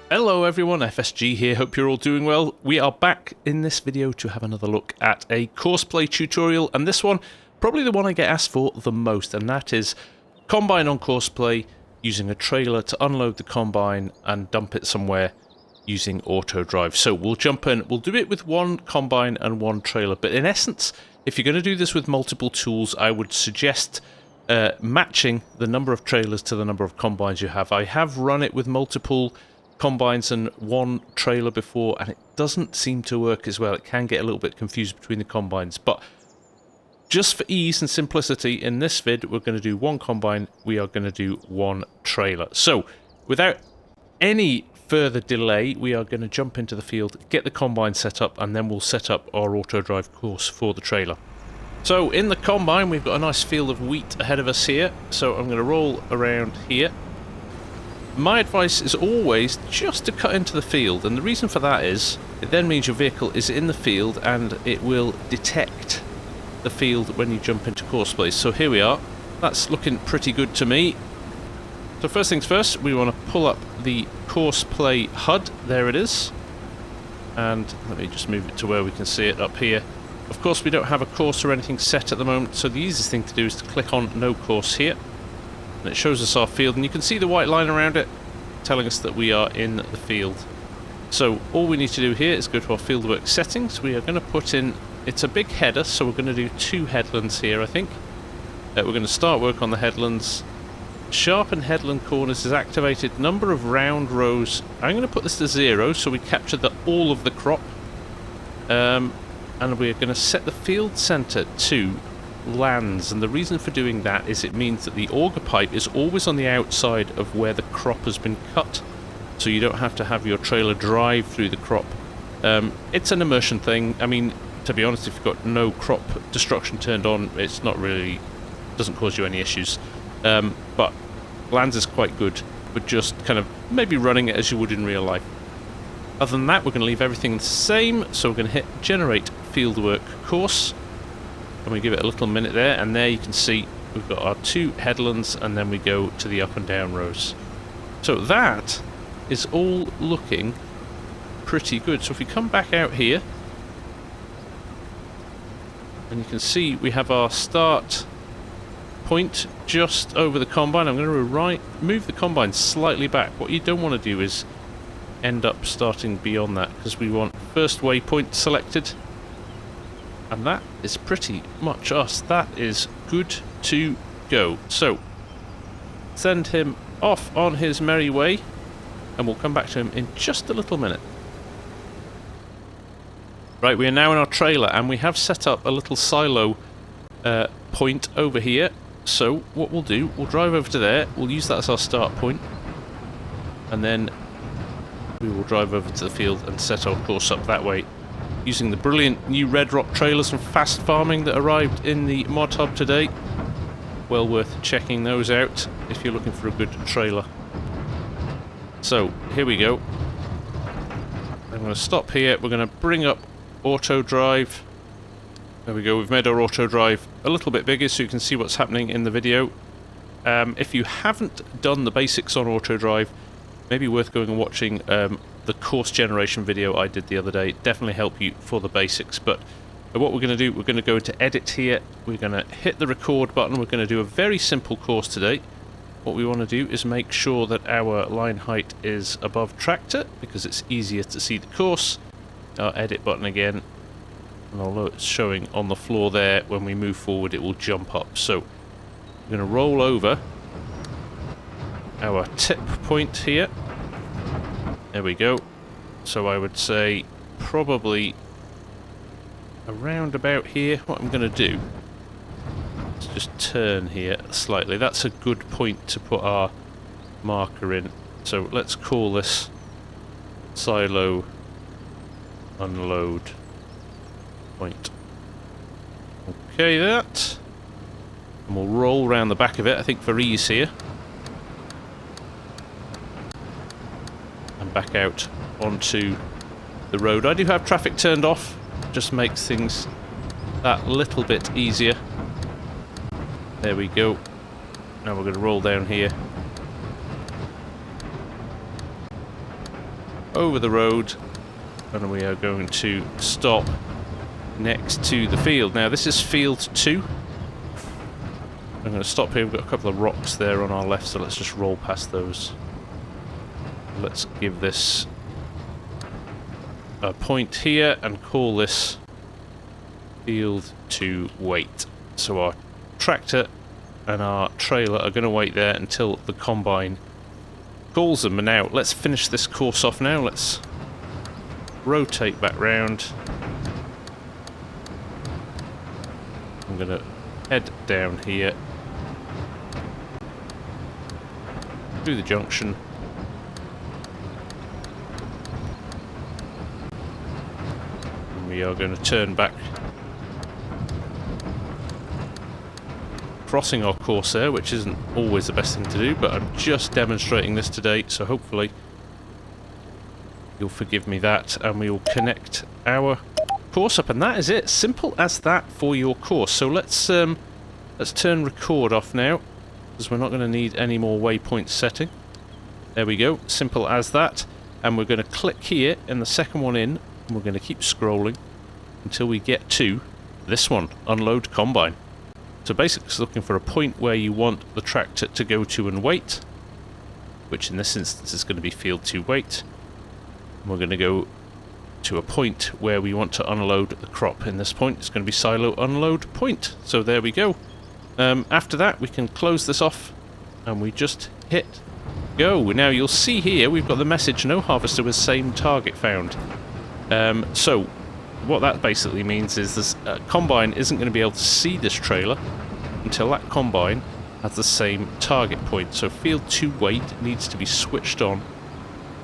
Hello everyone, FSG here, hope you're all doing well. We are back in this video to have another look at a Coursplay tutorial, and this one, probably the one I get asked for the most, and that is Combine on Coursplay using a trailer to unload the Combine and dump it somewhere using Autodrive. So we'll jump in, we'll do it with one Combine and one trailer, but in essence, if you're going to do this with multiple tools, I would suggest matching the number of trailers to the number of Combines you have. I have run it with multiple Combines and one trailer before, and it doesn't seem to work as well. It can get a little bit confused between the Combines, but just for ease and simplicity, in this vid we're going to do one Combine, we are going to do one trailer. So without any further delay, we are going to jump into the field, get the Combine set up, and then we'll set up our Autodrive course for the trailer. So in the Combine we've got a nice field of wheat ahead of us here, so I'm going to roll around here. My advice is always just to cut into the field, and the reason for that is it then means your vehicle is in the field and it will detect the field when you jump into Coursplay. So here we are, that's looking pretty good to me. So first things first, we want to pull up the Coursplay HUD, there it is, and let me just move it to where we can see it up here. Of course we don't have a course or anything set at the moment, so the easiest thing to do is to click on no course here. And it shows us our field, and you can see the white line around it telling us that we are in the field. So all we need to do here is go to our fieldwork settings. We are going to put in, it's a big header, so we're going to do 2 headlands here, I think. We're going to start work on the headlands. Sharpen headland corners is activated. Number of round rows, I'm going to put this to 0 so we capture all of the crop. And we're going to set the field center to lands, and the reason for doing that is it means that the auger pipe is always on the outside of where the crop has been cut, so you don't have to have your trailer drive through the crop. It's an immersion thing. I mean, to be honest, if you've got no crop destruction turned on, it's not really, doesn't cause you any issues. But lands is quite good, but just kind of maybe running it as you would in real life. Other than that, we're going to leave everything the same, so we're going to hit generate fieldwork course. And we give it a little minute there, and there you can see we've got our 2 headlands, and then we go to the up and down rows. So that is all looking pretty good. So if we come back out here, and you can see we have our start point just over the Combine. I'm going to move the Combine slightly back. What you don't want to do is end up starting beyond that, because we want first waypoint selected. And that is pretty much us. That is good to go. So, send him off on his merry way, and we'll come back to him in just a little minute. Right, we are now in our trailer, and we have set up a little silo point over here. So, what we'll do, we'll drive over to there, we'll use that as our start point, and then we will drive over to the field and set our course up that way, using the brilliant new Red Rock trailers from Fast Farming that arrived in the mod hub today. Well worth checking those out if you're looking for a good trailer. So here we go. I'm going to stop here. We're going to bring up Autodrive. There we go. We've made our Autodrive a little bit bigger so you can see what's happening in the video. If you haven't done the basics on Autodrive, maybe worth going and watching the course generation video I did the other day. Definitely help you for the basics. But what we're going to do, we're going to go into edit here, we're going to hit the record button, we're going to do a very simple course today. What we want to do is make sure that our line height is above tractor, because it's easier to see the course. Our edit button again, and although it's showing on the floor there, when we move forward it will jump up. So we're going to roll over our tip point here. There we go. So I would say probably around about here. What I'm going to do is just turn here slightly. That's a good point to put our marker in. So let's call this silo unload point. Okay, that. And we'll roll around the back of it, I think for ease here. Back out onto the road. I do have traffic turned off, just makes things that little bit easier. There we go. Now we're going to roll down here. over the road, and we are going to stop next to the field. Now this is field 2. I'm going to stop here. We've got a couple of rocks there on our left, so let's just roll past those. Let's give this a point here and call this field 2 wait. So our tractor and our trailer are going to wait there until the combine calls them. And now let's finish this course off now. Let's rotate back round. I'm going to head down here through the junction. And we are going to turn back, crossing our course there, which isn't always the best thing to do, but I'm just demonstrating this today, so hopefully you'll forgive me that, and we will connect our course up, and that is it. Simple as that for your course. So let's turn record off now, because we're not going to need any more waypoint setting. There we go, simple as that. And we're going to click here in the second one in, and we're going to keep scrolling until we get to this one, unload combine. So basically it's looking for a point where you want the tractor to go to and wait, which in this instance is going to be field 2 wait. And we're going to go to a point where we want to unload the crop. In this point it's going to be silo unload point. So there we go. After that we can close this off and we just hit go. Now you'll see here we've got the message no harvester with same target found. So what that basically means is this combine isn't going to be able to see this trailer until that combine has the same target point. So field 2 wait needs to be switched on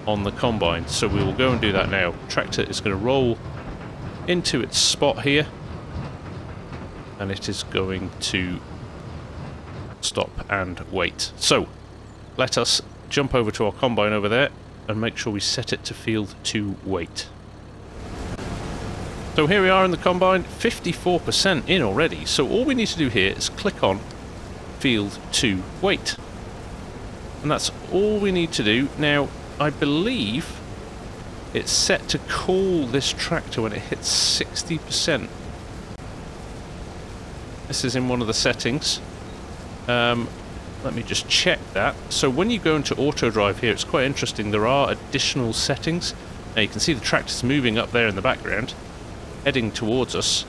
the combine. So we will go and do that now. Tractor is going to roll into its spot here, and it is going to stop and wait. So let us jump over to our combine over there and make sure we set it to field 2 wait. So here we are in the combine, 54% in already. So all we need to do here is click on field 2 wait, and that's all we need to do. Now I believe it's set to call this tractor when it hits 60%. This is in one of the settings. Let me just check that. So when you go into Autodrive here, it's quite interesting. There are additional settings. Now you can see the tractor's moving up there in the background, heading towards us.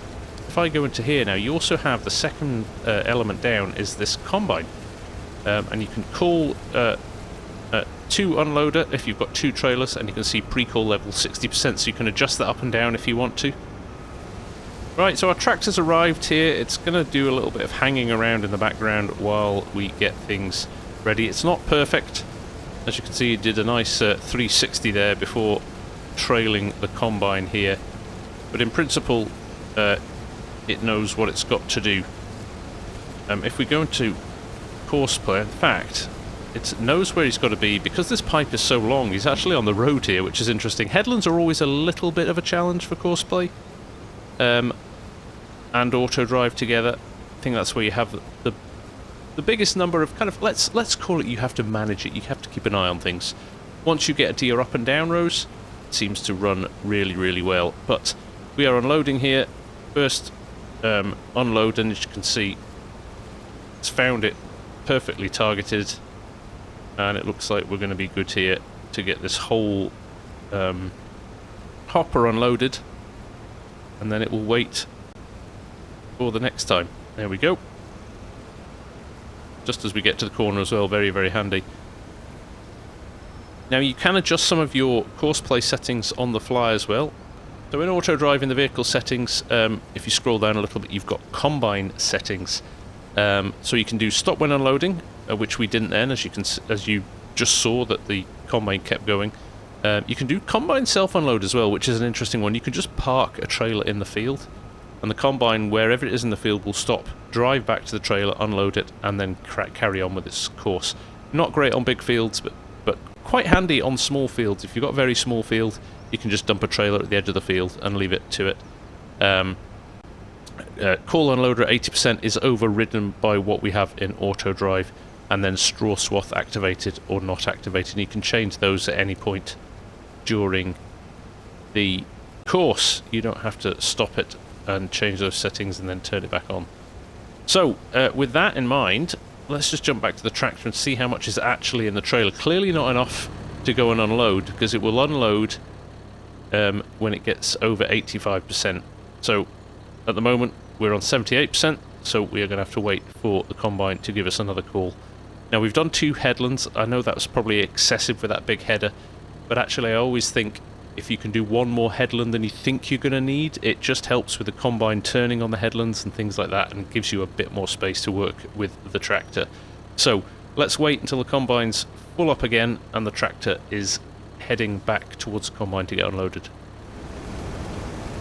If I go into here now, you also have the second element down is this combine. And you can call to unloader if you've got 2 trailers, and you can see pre-call level 60%, so you can adjust that up and down if you want to. Right, so our tractor's arrived here. It's going to do a little bit of hanging around in the background while we get things ready. It's not perfect. As you can see, it did a nice 360 there before trailing the combine here. But in principle, it knows what it's got to do. If we go into Courseplay, in fact, it knows where he's got to be. Because this pipe is so long, he's actually on the road here, which is interesting. Headlands are always a little bit of a challenge for Courseplay. And Autodrive together. I think that's where you have the biggest number of kind of, let's call it, you have to manage it, you have to keep an eye on things. Once you get to your up and down rows, it seems to run really, really well. But we are unloading here. First unload, and as you can see, it's found it perfectly targeted, and it looks like we're going to be good here to get this whole hopper unloaded, and then it will wait for the next time. There we go. Just as we get to the corner as well, very, very handy. Now you can adjust some of your Courseplay settings on the fly as well. So in Autodrive in the vehicle settings, if you scroll down a little bit, you've got combine settings. So you can do stop when unloading, which we didn't then, as you just saw that the combine kept going. You can do combine self-unload as well, which is an interesting one. You can just park a trailer in the field, and the combine, wherever it is in the field, will stop, drive back to the trailer, unload it, and then carry on with its course. Not great on big fields, but quite handy on small fields. If you've got a very small field, you can just dump a trailer at the edge of the field and leave it to it. Call unloader at 80% is overridden by what we have in Autodrive, and then straw swath activated or not activated. And you can change those at any point. during the course. You don't have to stop it and change those settings and then turn it back on. So with that in mind, let's just jump back to the tractor and see how much is actually in the trailer. Clearly not enough to go and unload, because it will unload when it gets over 85%. So at the moment we're on 78%, so we are going to have to wait for the combine to give us another call. Now, we've done 2 headlands. I know that was probably excessive with that big header, but actually I always think if you can do one more headland than you think you're going to need, it just helps with the combine turning on the headlands and things like that, and gives you a bit more space to work with the tractor. So let's wait until the combine's full up again and the tractor is heading back towards the combine to get unloaded.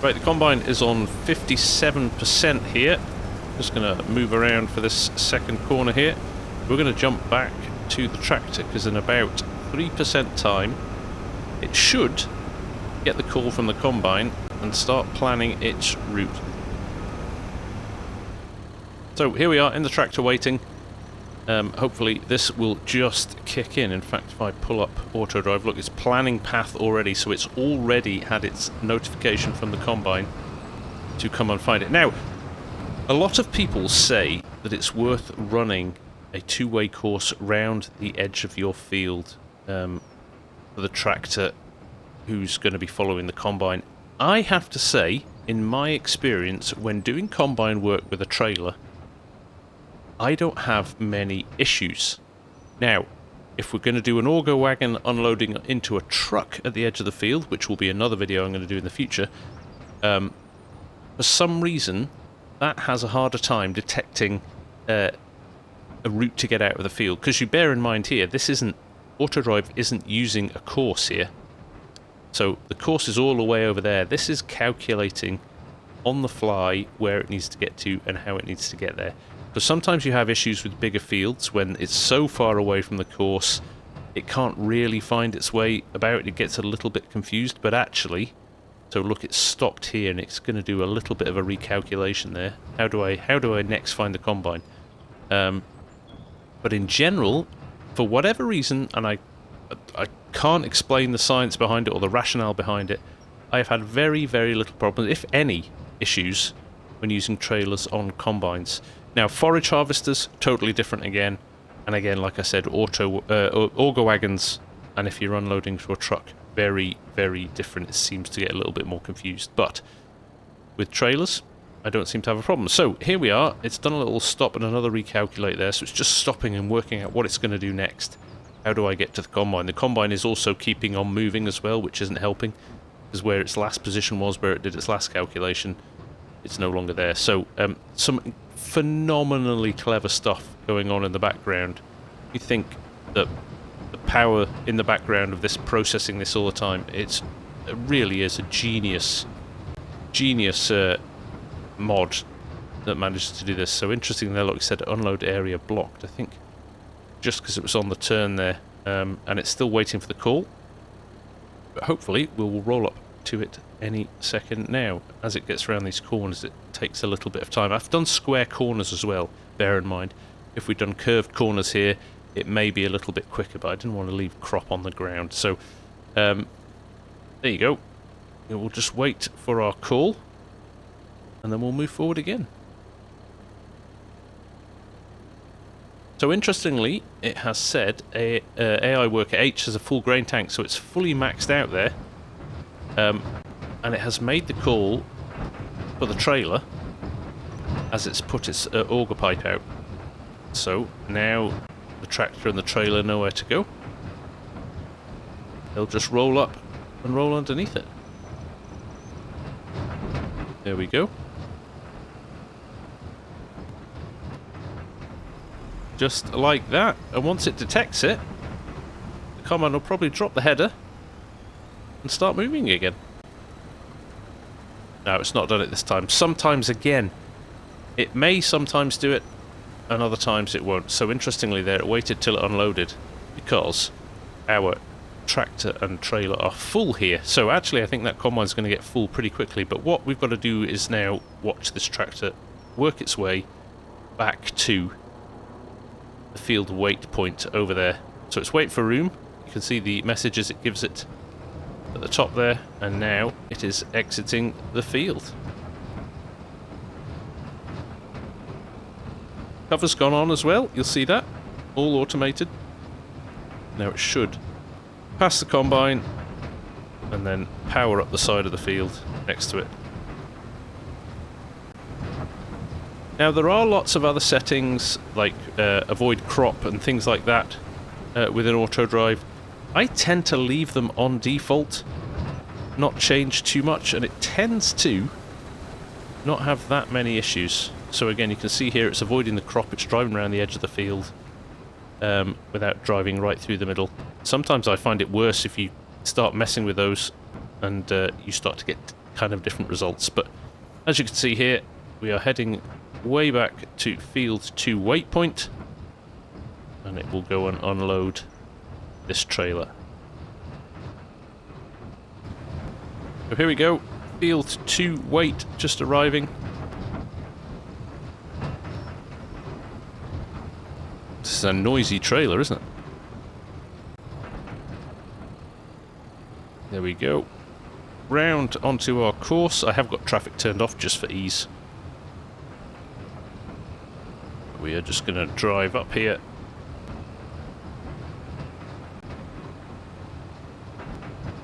Right, the combine is on 57% here. Just going to move around for this second corner here. We're going to jump back to the tractor, because in about 3% time it should get the call from the combine and start planning its route. So here we are in the tractor waiting. Hopefully this will just kick in. In fact, if I pull up Autodrive, look, it's planning path already, so it's already had its notification from the combine to come and find it. Now, a lot of people say that it's worth running a 2-way course round the edge of your field for the tractor who's going to be following the combine. I have to say, in my experience, when doing combine work with a trailer, I don't have many issues. Now, if we're going to do an auger wagon unloading into a truck at the edge of the field, which will be another video I'm going to do in the future, for some reason that has a harder time detecting a route to get out of the field. Because you bear in mind here, this isn't, Autodrive isn't using a course here. So the course is all the way over there. This is calculating on the fly where it needs to get to and how it needs to get there. Because sometimes you have issues with bigger fields when it's so far away from the course it can't really find its way about. It gets a little bit confused, but actually, so look, it's stopped here and it's going to do a little bit of a recalculation there. How do I next find the combine? But in general, for whatever reason, and I can't explain the science behind it or the rationale behind it, I have had very, very little problems, if any, issues when using trailers on combines. Now, forage harvesters, totally different again. And again, like I said, auger wagons, and if you're unloading to a truck, very, very different. It seems to get a little bit more confused. But with trailers, I don't seem to have a problem. So here we are. It's done a little stop and another recalculate there. So it's just stopping and working out what it's going to do next. How do I get to the combine? The combine is also keeping on moving as well, which isn't helping, because where its last position was, where it did its last calculation, it's no longer there. So some phenomenally clever stuff going on in the background. You think that the power in the background of this processing this all the time, it really is a genius mod that manages to do this. So interesting there, like I said, unload area blocked, I think, just because it was on the turn there, and it's still waiting for the call. But hopefully we will roll up to it any second now. As it gets around these corners, it takes a little bit of time. I've done square corners as well, bear in mind. If we'd done curved corners here, it may be a little bit quicker, but I didn't want to leave crop on the ground. So there you go. We'll just wait for our call and then we'll move forward again. So interestingly, it has said AI Worker H has a full grain tank, so it's fully maxed out there. And it has made the call for the trailer as it's put its auger pipe out. So now the tractor and the trailer know where to go. They'll just roll up and roll underneath it. There we go. Just like that. And once it detects it, the combine will probably drop the header and start moving again. No, it's not done it this time. Sometimes, again, it may sometimes do it, and other times it won't. So interestingly there, it waited till it unloaded because our tractor and trailer are full here. So actually I think that combine's going to get full pretty quickly, but what we've got to do is now watch this tractor work its way back to the field wait point over there. So it's wait for room. You can see the messages it gives it at the top there, and now it is exiting the field. Cover's gone on as well, you'll see that, all automated. Now it should pass the combine and then power up the side of the field next to it. Now there are lots of other settings like avoid crop and things like that within Autodrive. I tend to leave them on default, not change too much, and it tends to not have that many issues. So again, you can see here it's avoiding the crop, it's driving around the edge of the field without driving right through the middle. Sometimes I find it worse if you start messing with those and you start to get kind of different results. But as you can see here, we are heading way back to field 2 waypoint, and it will go and unload this trailer. So here we go, field 2 wait just arriving. This is a noisy trailer, isn't it? There we go. Round onto our course. I have got traffic turned off just for ease. We are just going to drive up here.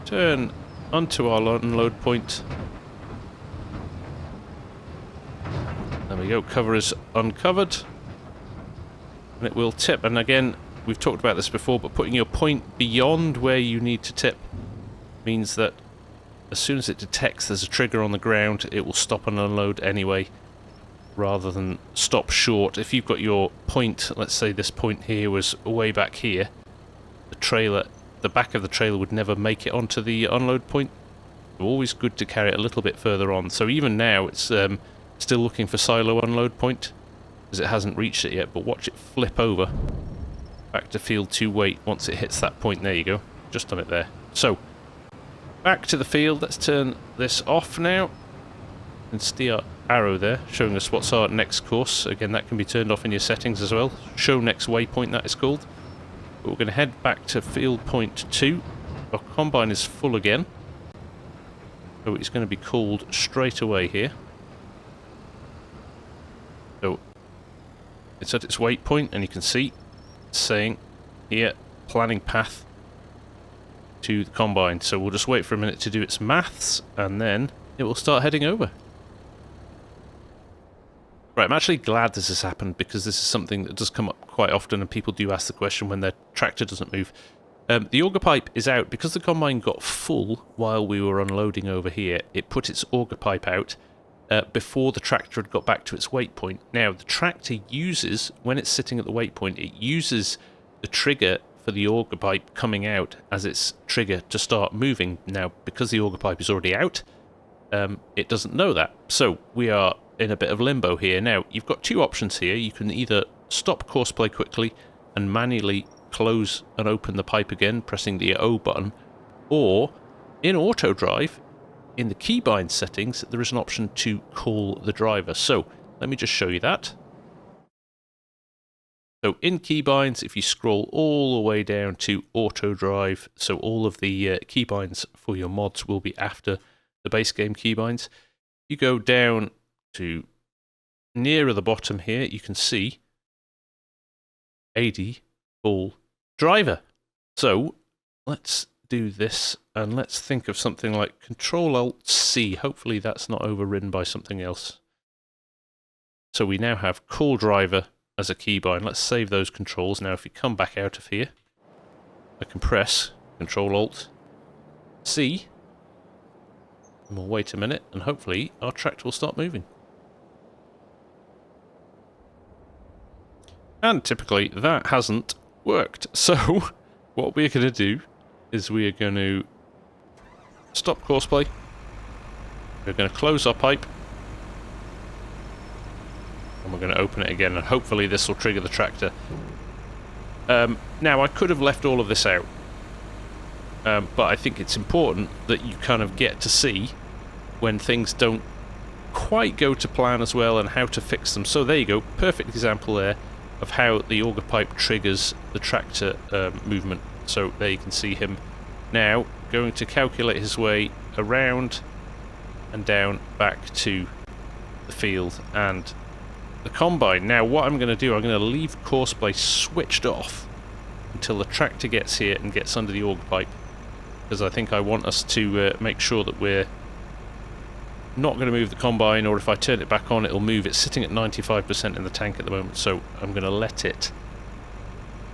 Turn onto our unload point. There we go, cover is uncovered. And it will tip, and again, we've talked about this before, but putting your point beyond where you need to tip means that as soon as it detects there's a trigger on the ground, it will stop and unload anyway, rather than stop short. If you've got your point, let's say this point here was way back here, the trailer, the back of the trailer would never make it onto the unload point. So always good to carry it a little bit further on. So even now it's still looking for silo unload point, because it hasn't reached it yet, but watch it flip over back to field 2 wait once it hits that point. There you go, just on it there. So back to the field, let's turn this off now and see our arrow there showing us what's our next course. Again, that can be turned off in your settings as well. Show next waypoint, that is called. But we're going to head back to field point 2. Our combine is full again, so it's going to be called straight away here. So it's at its waypoint, and you can see it's saying here, planning path to the combine. So we'll just wait for a minute to do its maths, and then it will start heading over. Right, I'm actually glad this has happened, because this is something that does come up quite often, and people do ask the question when their tractor doesn't move. The auger pipe is out because the combine got full while we were unloading over here. It put its auger pipe out before the tractor had got back to its waypoint. Now, the tractor uses, when it's sitting at the waypoint, it uses the trigger for the auger pipe coming out as its trigger to start moving. Now, because the auger pipe is already out, it doesn't know that. So we are in a bit of limbo here. Now, you've got two options here. You can either stop Courseplay quickly and manually close and open the pipe again, pressing the O button, or in Autodrive, in the keybind settings, there is an option to call the driver. So let me just show you that. So in keybinds, if you scroll all the way down to Autodrive, so all of the keybinds for your mods will be after the base game keybinds. You go down to nearer the bottom here, you can see AD call driver. So let's do this, and let's think of something like Control-Alt-C. Hopefully that's not overridden by something else. So we now have call driver as a keybind. Let's save those controls. Now if we come back out of here, I can press Control-Alt-C, and we'll wait a minute, and hopefully our tractor will start moving. And typically that hasn't worked. So what we're going to do is we are going to stop Courseplay. We're going to close our pipe, and we're going to open it again, and hopefully this will trigger the tractor. Now I could have left all of this out, but I think it's important that you kind of get to see when things don't quite go to plan as well, and how to fix them. So there you go, perfect example there of how the auger pipe triggers the tractor movement. So there you can see him now going to calculate his way around and down back to the field and the combine. Now what I'm going to do, I'm going to leave Courseplay switched off until the tractor gets here and gets under the auger pipe, because I think I want us to make sure that we're not going to move the combine, or if I turn it back on it'll move. It's sitting at 95% in the tank at the moment, so I'm going to let it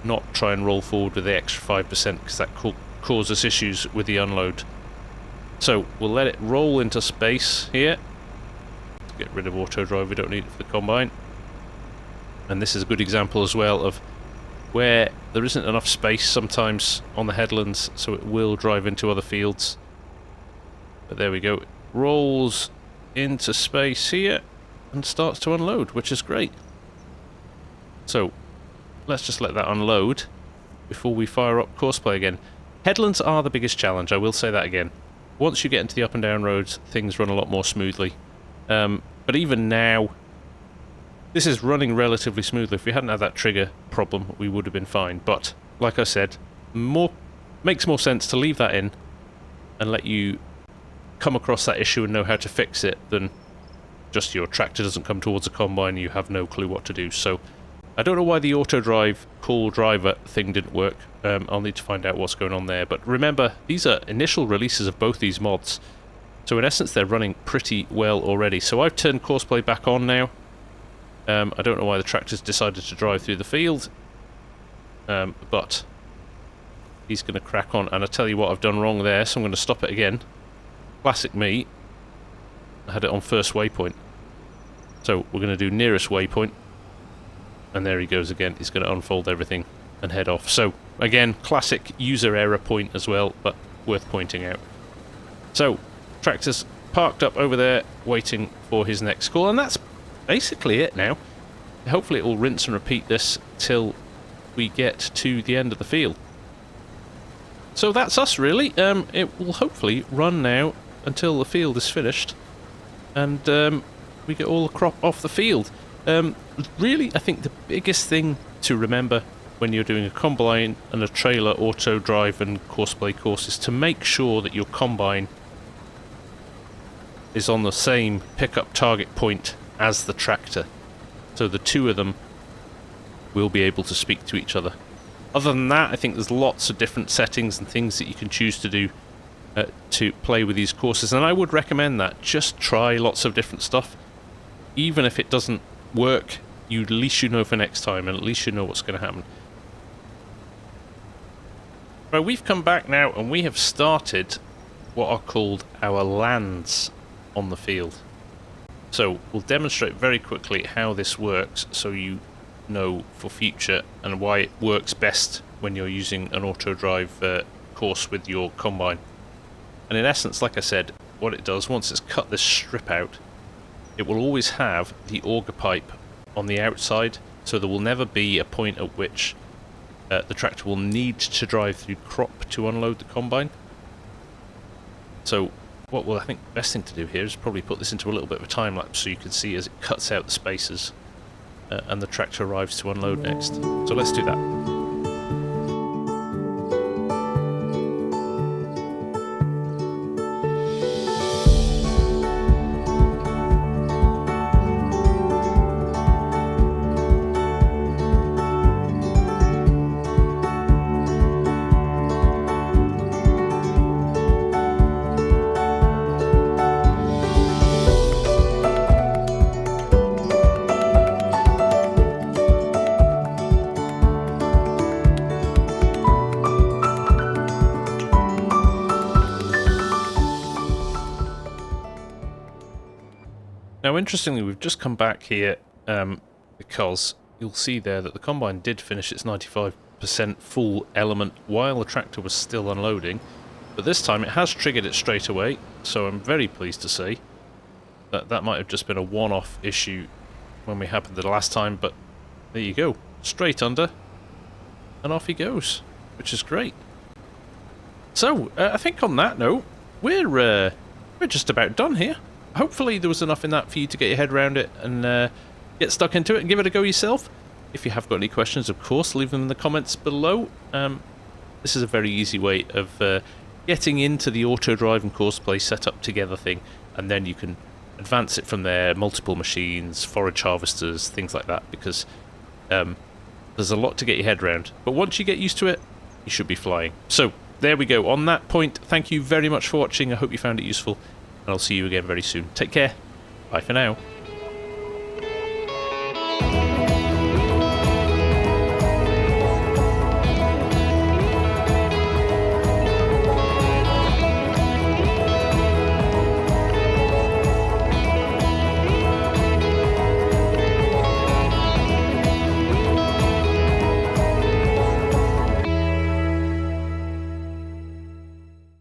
not try and roll forward with the extra 5%, because that could cause us issues with the unload. So we'll let it roll into space here. Let's get rid of Autodrive, we don't need it for the combine. And this is a good example as well of where there isn't enough space sometimes on the headlands, so it will drive into other fields. But there we go, it rolls into space here and starts to unload, which is great. So let's just let that unload before we fire up Courseplay again. Headlands are the biggest challenge, I will say that again. Once you get into the up and down roads, things run a lot more smoothly. But even now, this is running relatively smoothly. If we hadn't had that trigger problem, we would have been fine. But, like I said, makes more sense to leave that in and let you come across that issue and know how to fix it than just your tractor doesn't come towards a combine and you have no clue what to do. So, I don't know why the Autodrive call driver thing didn't work. I'll need to find out what's going on there. But remember, these are initial releases of both these mods. So in essence, they're running pretty well already. So I've turned Courseplay back on now. I don't know why the tractor's decided to drive through the field. But he's going to crack on. And I tell you what, I've done wrong there, so I'm going to stop it again. Classic me. I had it on first waypoint. So we're going to do nearest waypoint. And there he goes again. He's going to unfold everything and head off. So, again, classic user error point as well, but worth pointing out. So, tractor's parked up over there, waiting for his next call, and that's basically it now. Hopefully it will rinse and repeat this till we get to the end of the field. So that's us, really. It will hopefully run now until the field is finished, and we get all the crop off the field. Really, I think the biggest thing to remember when you're doing a combine and a trailer Autodrive and Courseplay course is to make sure that your combine is on the same pickup target point as the tractor, so the two of them will be able to speak to each other. Other than that, I think there's lots of different settings and things that you can choose to do to play with these courses, and I would recommend that. Just try lots of different stuff. Even if it doesn't work, at least you know for next time, and at least you know what's going to happen. Right, we've come back now and we have started what are called our lands on the field. So we'll demonstrate very quickly how this works so you know for future and why it works best when you're using an Autodrive course with your combine. And in essence, like I said, what it does, once it's cut this strip out, it will always have the auger pipe on the outside, so there will never be a point at which the tractor will need to drive through crop to unload the combine. So what I think the best thing to do here is probably put this into a little bit of a time lapse so you can see as it cuts out the spaces and the tractor arrives to unload next. So let's do that. Now, interestingly, we've just come back here because you'll see there that the combine did finish its 95% full element while the tractor was still unloading, but this time it has triggered it straight away, so I'm very pleased to say that that might have just been a one-off issue when we happened the last time, but there you go, straight under, and off he goes, which is great. So, I think on that note, we're just about done here. Hopefully there was enough in that for you to get your head around it and get stuck into it and give it a go yourself. If you have got any questions, of course, leave them in the comments below. This is a very easy way of getting into the Autodrive and Courseplay setup together thing, and then you can advance it from there, multiple machines, forage harvesters, things like that, because there's a lot to get your head around. But once you get used to it, you should be flying. So there we go. On that point, thank you very much for watching. I hope you found it useful, and I'll see you again very soon. Take care. Bye for now.